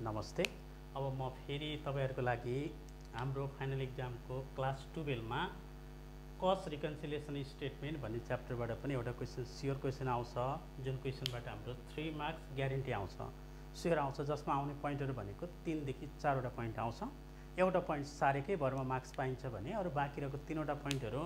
नमस्ते। अब म फेरि तपाईहरुको लागि हाम्रो फाइनल एक्जामको क्लास 12 मा कस्ट रिकन्सिलिएसन स्टेटमेन्ट भन्ने च्याप्टरबाट पनि एउटा क्वेशन स्योर क्वेशन आउँछ, जुन क्वेशनबाट हाम्रो 3 मार्क्स ग्यारेन्टी आउँछ, स्योर आउँछ, जसमा आउने पोइन्टहरु भनेको 3 देखि 4 वटा पोइन्ट आउँछ। एउटा पोइन्ट सारेकै भरमा मार्क्स पाइन्छ भने अरु बाँकी रहेको 3 वटा पोइन्टहरु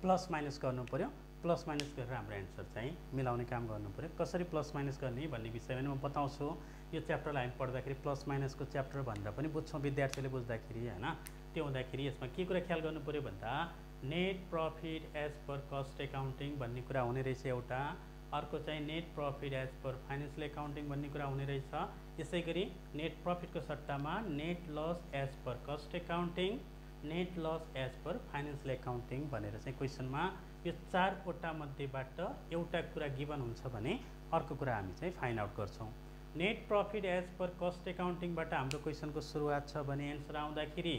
प्लस माइनस गर्नु पर्यो। प्लस माइनस गरेर हाम्रो एन्सर चाहिँ मिलाउने काम गर्नु पर्यो। कसरी प्लस माइनस गर्ने भन्ने विषयमा म बताउँछु। यो च्याप्टरलाई हामी पढ्दाखेरि प्लस माइनसको च्याप्टर भनेर पनि बुझ्छौँ विद्यार्थीले बुझ्दाखेरि, हैन। त्यो हुँदाखेरि यसमा के कुरा ख्याल गर्नु पर्यो भन्दा net profit as per cost accounting भन्ने कुरा हुने रहेछ एउटा, अर्को चाहिँ net profit as per financial accounting भन्ने कुरा हुने रहेछ। यसैगरी नेट प्रॉफिटको सट्टामा net loss as per cost accounting, net loss as per financial accounting भनेर चाहिँ क्वेशनमा यो 4 वटा मध्येबाट एउटा कुरा गिभन हुन्छ भने अर्को कुरा हामी चाहिँ फाइन्ड आउट गर्छौं। Net profit as per cost एकाउन्टिङबाट हाम्रो क्वेशनको सुरुवात छ भने एन्सर आउँदाखेरि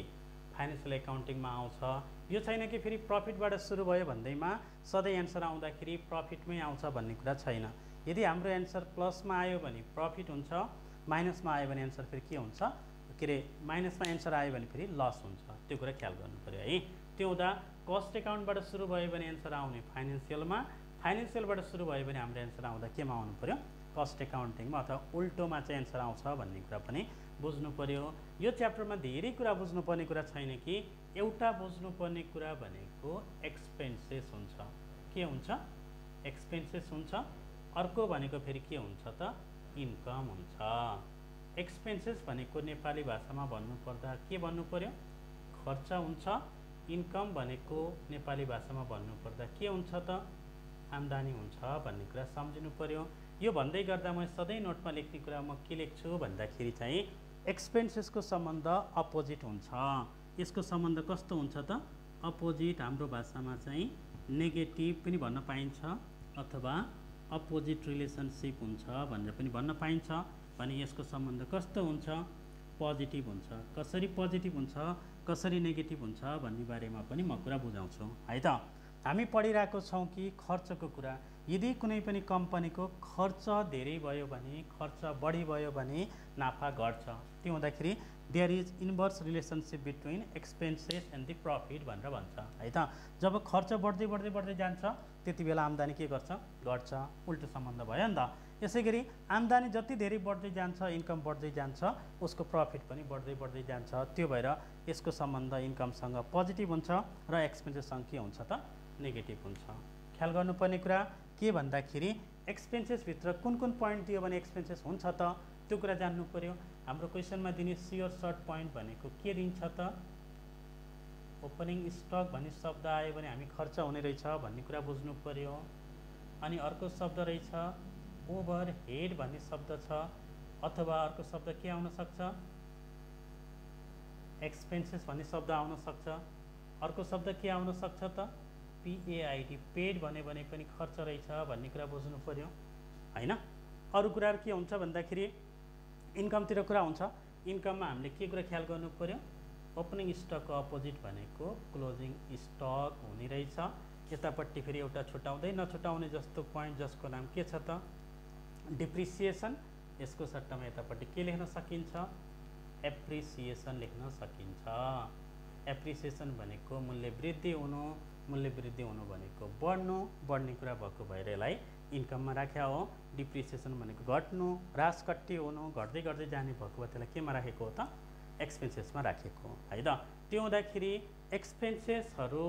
फाइनान्शियल एकाउन्टिङमा आउँछ। यो छैन कि फेरि प्रॉफिटबाट सुरु भयो भन्दैमा सधैँ एन्सर आउँदाखेरि प्रॉफिटमै आउँछ भन्ने कुरा छैन। यदि हाम्रो एन्सर प्लसमा आयो भने प्रॉफिट हुन्छ, माइनसमा आयो भने एन्सर फेरि के हुन्छ, माइनसमा एन्सर आयो भने फेरि लस हुन्छ। त्यो कुरा ख्याल गर्नु पर्यो है। त्यो हुँदा कस्ट एकाउन्टबाट सुरु भयो भने एन्सर आउने फाइनान्शियलमा, फाइनान्शियलबाट सुरु भयो भने हाम्रो एन्सर आउँदा केमा आउनु पर्यो, कस्ट एकाउन्टिङमा अथवा उल्टोमा चाहिँ एन्सर आउँछ भन्ने कुरा पनि बुझ्नु पर्यो। यो च्याप्टरमा धेरै कुरा बुझ्नुपर्ने कुरा छैन कि एउटा बुझ्नुपर्ने कुरा भनेको एक्सपेन्सेस हुन्छ। के हुन्छ, एक्सपेन्सेस हुन्छ। अर्को भनेको फेरि के हुन्छ त, इन्कम हुन्छ। एक्सपेन्सेस भनेको नेपाली भाषामा भन्नुपर्दा के भन्नु पर्यो, खर्च हुन्छ। इन्कम भनेको नेपाली भाषामा भन्नुपर्दा के हुन्छ त, आम्दानी हुन्छ भन्ने कुरा सम्झिनु पर्यो। यो भन्दै गर्दा म सधैँ नोटमा लेख्ने कुरा म के लेख्छु भन्दाखेरि चाहिँ एक्सपेन्सेसको सम्बन्ध अपोजिट हुन्छ। यसको सम्बन्ध कस्तो हुन्छ त, अपोजिट। हाम्रो भाषामा चाहिँ नेगेटिभ पनि भन्न पाइन्छ अथवा अपोजिट रिलेसनशिप हुन्छ भनेर पनि भन्न पाइन्छ। भने यसको सम्बन्ध कस्तो हुन्छ, पोजिटिभ हुन्छ। कसरी पोजिटिभ हुन्छ, कसरी नेगेटिभ हुन्छ भन्ने बारेमा पनि म कुरा बुझाउँछु है त। हामी पढिरहेको छौँ कि खर्चको कुरा। यदि कुनै पनि कम्पनीको खर्च धेरै भयो भने, खर्च बढी भयो भने नाफा घट्छ। त्यो हुँदाखेरि there is inverse relationship between expenses and the profit भनेर भन्छ है त। जब खर्च बढ्दै बढ्दै बढ्दै जान्छ त्यति बेला आम्दानी के गर्छ, घट्छ। उल्टो सम्बन्ध भयो नि त। यसैगरी आम्दानी जति धेरै बढ्दै जान्छ, इन्कम बढ्दै जान्छ, उसको प्रॉफिट पनि बढ्दै बढ्दै जान्छ। त्यो भएर यसको सम्बन्ध इन्कमसँग पोजिटिभ हुन्छ र एक्सपेन्सेससँग के हुन्छ त, नेगेटिभ हुन्छ। ख्याल गर्नुपर्ने कुरा के भन्दाखेरि एक्सपेन्सेसभित्र कुन कुन पोइन्ट दियो भने एक्सपेन्सेस हुन्छ त, त्यो कुरा जान्नु पर्यो। हाम्रो क्वेशनमा दिने स्योर सर्ट पोइन्ट भनेको के दिन्छ त, ओपनिङ स्टक भन्ने शब्द आयो भने हामी खर्च हुने रहेछ भन्ने कुरा बुझ्नु पर्यो। अनि अर्को शब्द रहेछ ओभरहेड भन्ने शब्द छ, अथवा अर्को शब्द के आउन सक्छ, एक्सपेन्सेस भन्ने शब्द आउन सक्छ। अर्को शब्द के आउन सक्छ त, PAID, पेड भन्यो भने पनि खर्च रहेछ भन्ने कुरा बुझ्नु पर्यो हैन। अरु कुराहरु के हुन्छ भन्दाखेरि इन्कमतिर कुरा हुन्छ। इन्कममा हामीले के कुरा ख्याल गर्नु पर्यो, ओपनिङ स्टकको अपोजिट भनेको क्लोजिङ स्टक हुने रहेछ। यतापट्टि फेरि एउटा छुटाउँदै नछुटाउने जस्तो पोइन्ट जसको नाम के छ त, डिप्रिसिएसन। यसको सट्टामा यतापट्टि के लेख्न सकिन्छ, एप्रिसिएसन लेख्न सकिन्छ। एप्रिसिएसन भनेको मूल्य वृद्धि हुनु, मूल्य वृद्धि हुनु भनेको बढ्नु, बढ्ने कुरा भएको भएर यसलाई इन्कममा राख्या हो। डिप्रिसिएसन भनेको घट्नु, ह्रास कट्टी हुनु, घट्दै घट्दै जाने भएको भए त्यसलाई केमा राखेको हो त, एक्सपेन्सेसमा राखेको है त। त्यो हुँदाखेरि एक्सपेन्सेसहरू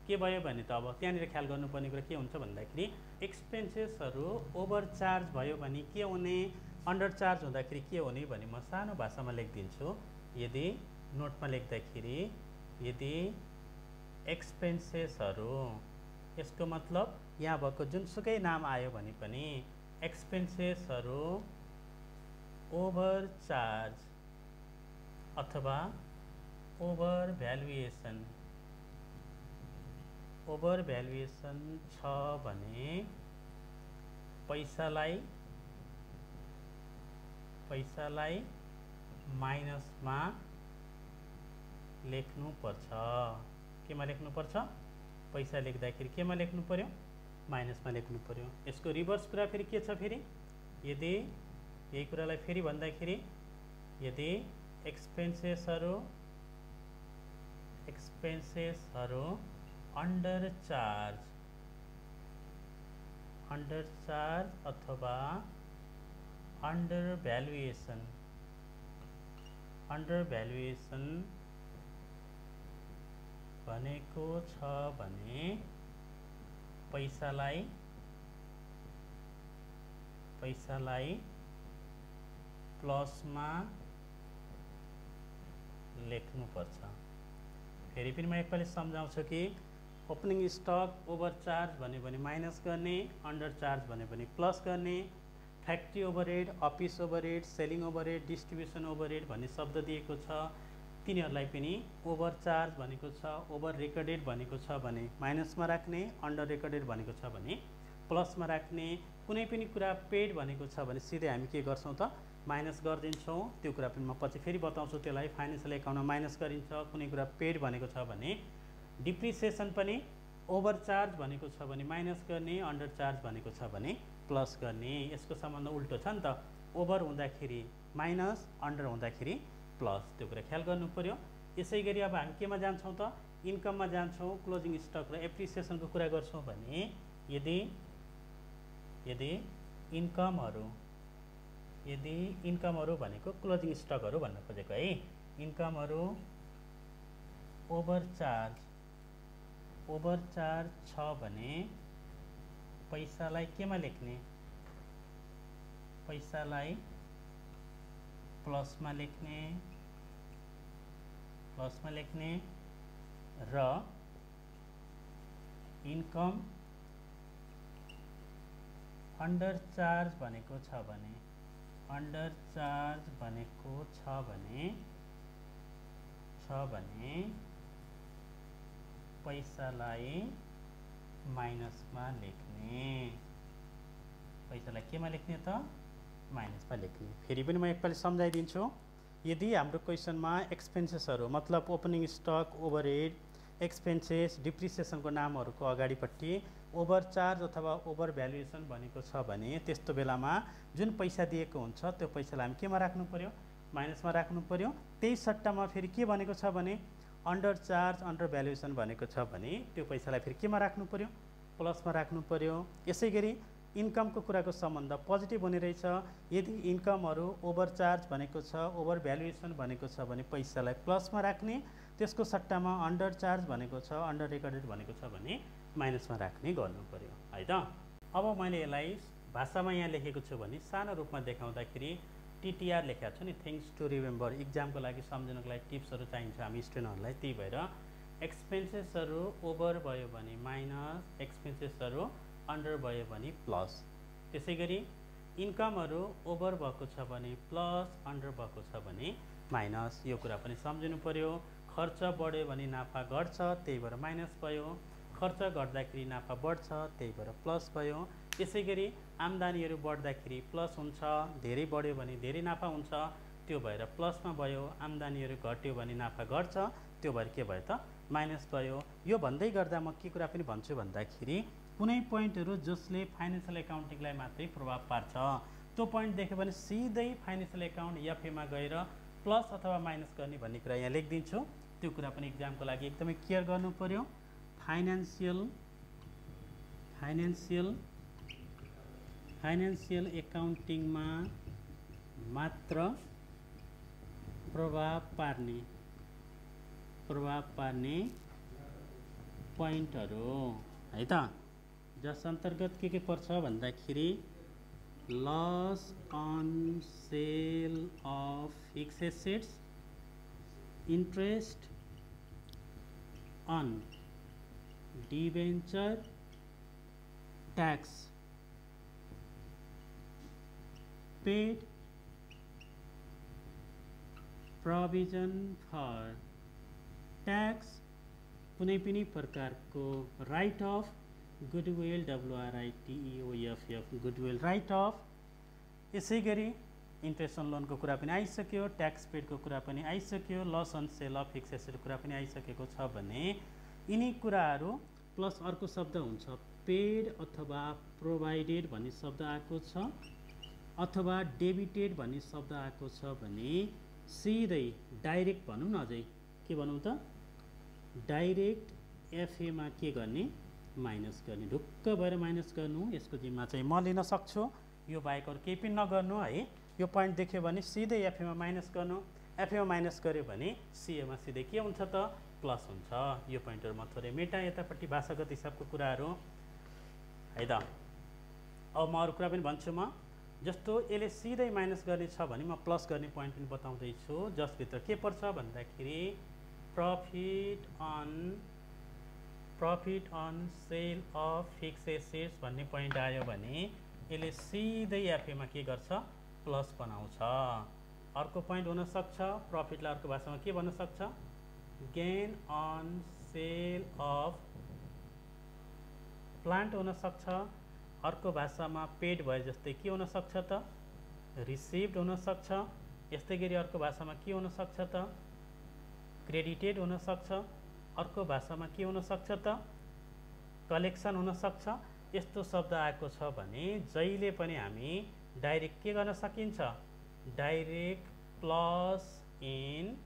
के भयो भने त अब त्यहाँनिर ख्याल गर्नुपर्ने कुरा के हुन्छ भन्दाखेरि एक्सपेन्सेसहरू ओभरचार्ज भयो भने के हुने, अन्डरचार्ज हुँदाखेरि के हुने भने म सानो भाषामा लेखिदिन्छु। यदि नोटमा लेख्दाखेरि यदि एक्सपेन्सेसहरू, यसको मतलब यहाँ भएको जुनसुकै नाम आयो भने पनि एक्सपेन्सेसहरू ओभरचार्ज अथवा ओभर भ्यालुएसन छ भने पैसालाई माइनसमा लेख्नु पर्छ। केमा लेख्नु पर्छ, पैसा लेख्दाखेरि केमा लेख्नु पर्यो, माइनसमा लेख्नु पर्यो। यसको रिभर्स कुरा फेरि के छ, फेरि यही कुरालाई फेरि भन्दाखेरि यदि एक्सपेन्सेसहरू अन्डर चार्ज अथवा अन्डर भ्यालुएसन भनेको छ भने पैसालाई प्लसमा लेख्नुपर्छ। फेरि पनि म एकपल्ट सम्झाउँछु कि ओपनिङ स्टक ओभरचार्ज भन्यो भने माइनस गर्ने, अन्डर चार्ज भन्यो भने प्लस गर्ने, factory overhead, office overhead, selling overhead, distribution overhead भन्ने शब्द दिएको छ। तिनीहरूलाई पनि ओभरचार्ज भनेको छ, ओभर रेकर्डेड भनेको छ भने माइनसमा राख्ने, अन्डर रेकर्डेड भनेको छ भने प्लसमा राख्ने। कुनै पनि कुरा पेड भनेको छ भने सिधै हामी के गर्छौँ त माइनस गरिदिन्छौँ। त्यो कुरा पनि म पछि फेरि बताउँछु, त्यसलाई फाइनेन्सियल एकाउन्टमा माइनस गरिन्छ। कुनै कुरा पेड भनेको छ भने डिप्रिसिएसन पनि ओभरचार्ज भनेको छ भने माइनस गर्ने, अन्डर चार्ज भनेको छ भने प्लस गर्ने। यसको सम्बन्ध उल्टो छ नि त, ओभर हुँदाखेरि माइनस, अन्डर हुँदाखेरि प्लस। त्यो कुरा ख्याल गर्नु पर्यो। यसै गरी अब हामी केमा जान्छौँ त इन्कममा जान्छौँ। क्लोजिङ स्टक र एप्रिसिएसनको कुरा गर्छौँ भने यदि इन्कमहरू भनेको क्लोजिङ स्टकहरू भन्न खोजेको है। इन्कमहरू ओभरचार्ज छ भने पैसालाई केमा लेख्ने? पैसालाई प्लसमा लेख्ने र इन्कम अन्डर चार्ज भनेको छ भने पैसालाई माइनसमा लेख्ने। पैसालाई केमा लेख्ने त? माइनसमा लेख्ने। फेरि पनि म एकपल्ट सम्झाइदिन्छु। यदि हाम्रो क्वेसनमा एक्सपेन्सेसहरू मतलब ओपनिङ स्टक, ओभरहेड, एक्सपेन्सेस, डिप्रिसिएसनको नामहरूको अगाडिपट्टि ओभरचार्ज अथवा ओभर भ्यालुएसन भनेको छ भने त्यस्तो बेलामा जुन पैसा दिएको हुन्छ त्यो पैसालाई हामी केमा राख्नु पर्यो? माइनसमा राख्नु पर्यो। त्यही सट्टामा फेरि के भनेको छ भने अन्डर चार्ज, अन्डर भ्यालुएसन भनेको छ भने त्यो पैसालाई फेरि केमा राख्नु पर्यो? प्लसमा राख्नु पर्यो। यसै गरी इन्कमको कुराको सम्बन्ध पोजिटिभ हुने रहेछ। यदि इन्कमहरू ओभरचार्ज भनेको छ, ओभर भ्यालुएसन भनेको छ भने पैसालाई प्लसमा राख्ने, त्यसको सट्टामा अन्डर चार्ज भनेको छ, अन्डर रेकर्डेड भनेको छ भने माइनसमा राख्ने गर्नु पर्यो है त। अब मैले यसलाई भाषामा यहाँ लेखेको छु भने सानो रूपमा देखाउँदाखेरि टिटिआर लेखेको छु नि, थिङ्स टु रिमेम्बर। इक्जामको लागि सम्झनुको लागि टिप्सहरू चाहिन्छ हामी स्टुडेन्टहरूलाई। त्यही भएर एक्सपेन्सेसहरू ओभर भयो भने माइनस, एक्सपेन्सेसहरू अन्डर भयो भने प्लस। त्यसै गरी इन्कमहरू ओभर भएको छ भने प्लस, अन्डर भएको छ भने माइनस। यो कुरा पनि सम्झिनु पर्यो। खर्च बढ्यो भने नाफा घट्छ, त्यही भएर माइनस भयो। खर्च घट्दाखेरि नाफा बढ्छ, त्यही भएर प्लस भयो। यसै गरी आम्दानीहरू बढ्दाखेरि प्लस हुन्छ, धेरै बढ्यो भने धेरै नाफा हुन्छ, त्यो भएर प्लसमा भयो। आम्दानीहरू घट्यो भने नाफा घट्छ, त्यो भएर के भयो त माइनस भयो। यो भन्दै गर्दा म के कुरा पनि भन्छु भन्दाखेरि कुनै पोइन्टहरू जसले फाइनेन्सियल एकाउन्टिङलाई मात्रै प्रभाव पार्छ त्यो पोइन्ट देख्यो भने सिधै फाइनेन्सियल एकाउन्ट एफएमा गएर प्लस अथवा माइनस गर्ने भन्ने कुरा यहाँ लेखिदिन्छु। त्यो कुरा पनि इक्जामको लागि एकदमै केयर गर्नु पर्यो। फाइनेन्सियल एकाउन्टिङमा मात्र प्रभाव पार्ने पोइन्टहरू है त, जस अन्तर्गत के पर्छ भन्दाखेरि loss on sale of fixed assets, interest on debenture, tax paid, provision for tax, कुनै पनि प्रकारको write off goodwill, WRITEOFF goodwill write off. यसै गरी इन्ट्रेस्ट अन लोनको कुरा पनि आइसक्यो, ट्याक्स पेडको कुरा पनि आइसक्यो, loss on sale of fixed एसेटको कुरा पनि आइसकेको छ भने यिनी कुराहरू प्लस अर्को शब्द हुन्छ पेड अथवा प्रोभाइडेड भन्ने शब्द आएको छ। अथवा डेबिटेड भन्ने शब्द आएको छ भने सिधै डाइरेक्ट भनौँ न, अझै के भनौँ त, डाइरेक्ट एफएमा के गर्ने, माइनस गर्ने, ढुक्क भएर माइनस गर्नु। यसको जिम्मा चाहिँ म लिन सक्छु, यो बाहेक अरू केही पनि नगर्नु है। यो पोइन्ट देख्यो भने सिधै एफएमा माइनस गर्नु, एफएमा माइनस गर्यो भने सिएमा सिधै के हुन्छ त, प्लस हुन्छ। यो पोइन्टहरू म थोरै मेटाएँ यतापट्टि भाषागत हिसाबको कुराहरू है त। अब म अरू कुरा पनि भन्छु, म जस्तो यसले सिधै माइनस गर्ने छ भने म प्लस गर्ने पोइन्ट पनि बताउँदैछु। जसभित्र के पर्छ भन्दाखेरि profit on sale of fix assets भन्ने पोइन्ट आयो भने यसले सिधै एफएमा के गर्छ, प्लस बनाउँछ। अर्को पोइन्ट हुनसक्छ, प्रफिटलाई अर्को भाषामा के भन्न सक्छ, gain on sale of plant हुनसक्छ। अर्को भाषामा पेड भए जस्तै के हुनसक्छ त, रिसिभ्ड हुनसक्छ। यस्तै गरी अर्को भाषामा के हुनसक्छ त, क्रेडिटेड हुनसक्छ। अर्को भाषामा के हुनसक्छ त, कलेक्सन हुनसक्छ। यस्तो शब्द आएको छ भने जहिले पनि हामी डाइरेक्ट के गर्न सकिन्छ, डाइरेक्ट प्लस इन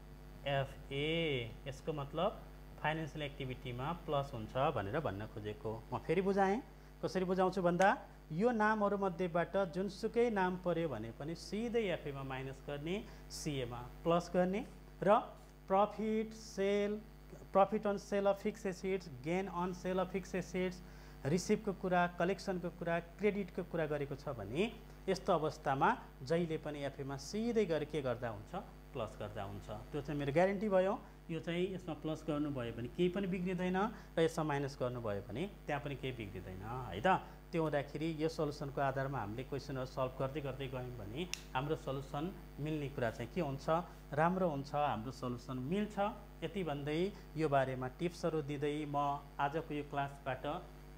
एफए। यसको मतलब फाइनेन्सियल एक्टिभिटीमा प्लस हुन्छ भनेर भन्न खोजेको। म फेरि बुझाएँ, कसरी बुझाउँछु भन्दा यो नामहरूमध्येबाट जुनसुकै नाम पर्यो भने पनि सिधै एफएमा माइनस गर्ने, सिएमा प्लस गर्ने। र profit on sale of fix assets, gain on sale of fix assets, रिसिभको कुरा, कलेक्सनको कुरा, क्रेडिटको कुरा गरेको छ भने यस्तो अवस्थामा जहिले पनि एफएमा सिधै गएर के गर्दा हुन्छ, प्लस गर्दा हुन्छ। त्यो चाहिँ मेरो ग्यारेन्टी भयो। यो चाहिँ यसमा प्लस गर्नुभयो भने केही पनि बिग्रिँदैन र यसमा माइनस गर्नुभयो भने त्यहाँ पनि केही बिग्रिँदैन है त। त्यो हुँदाखेरि यो सल्युसनको आधारमा हामीले क्वेसनहरू सल्भ गर्दै गर्दै गयौँ भने हाम्रो सल्युसन मिल्ने कुरा चाहिँ के हुन्छ, राम्रो हुन्छ, हाम्रो सल्युसन मिल्छ। यति भन्दै यो बारेमा टिप्सहरू दिँदै म आजको यो क्लासबाट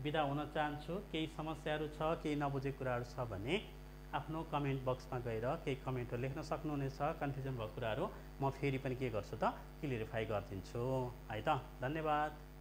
बिदा हुन चाहन्छु। केही समस्याहरू छ, केही नबुझेको कुराहरू छ भने आफ्नो कमेन्ट बक्समा गएर केही कमेन्टहरू लेख्न सक्नुहुनेछ। कन्फ्युजन भएको कुराहरू म फेरि पनि के गर्छु त, क्लियरिफाई गरिदिन्छु है त। धन्यवाद।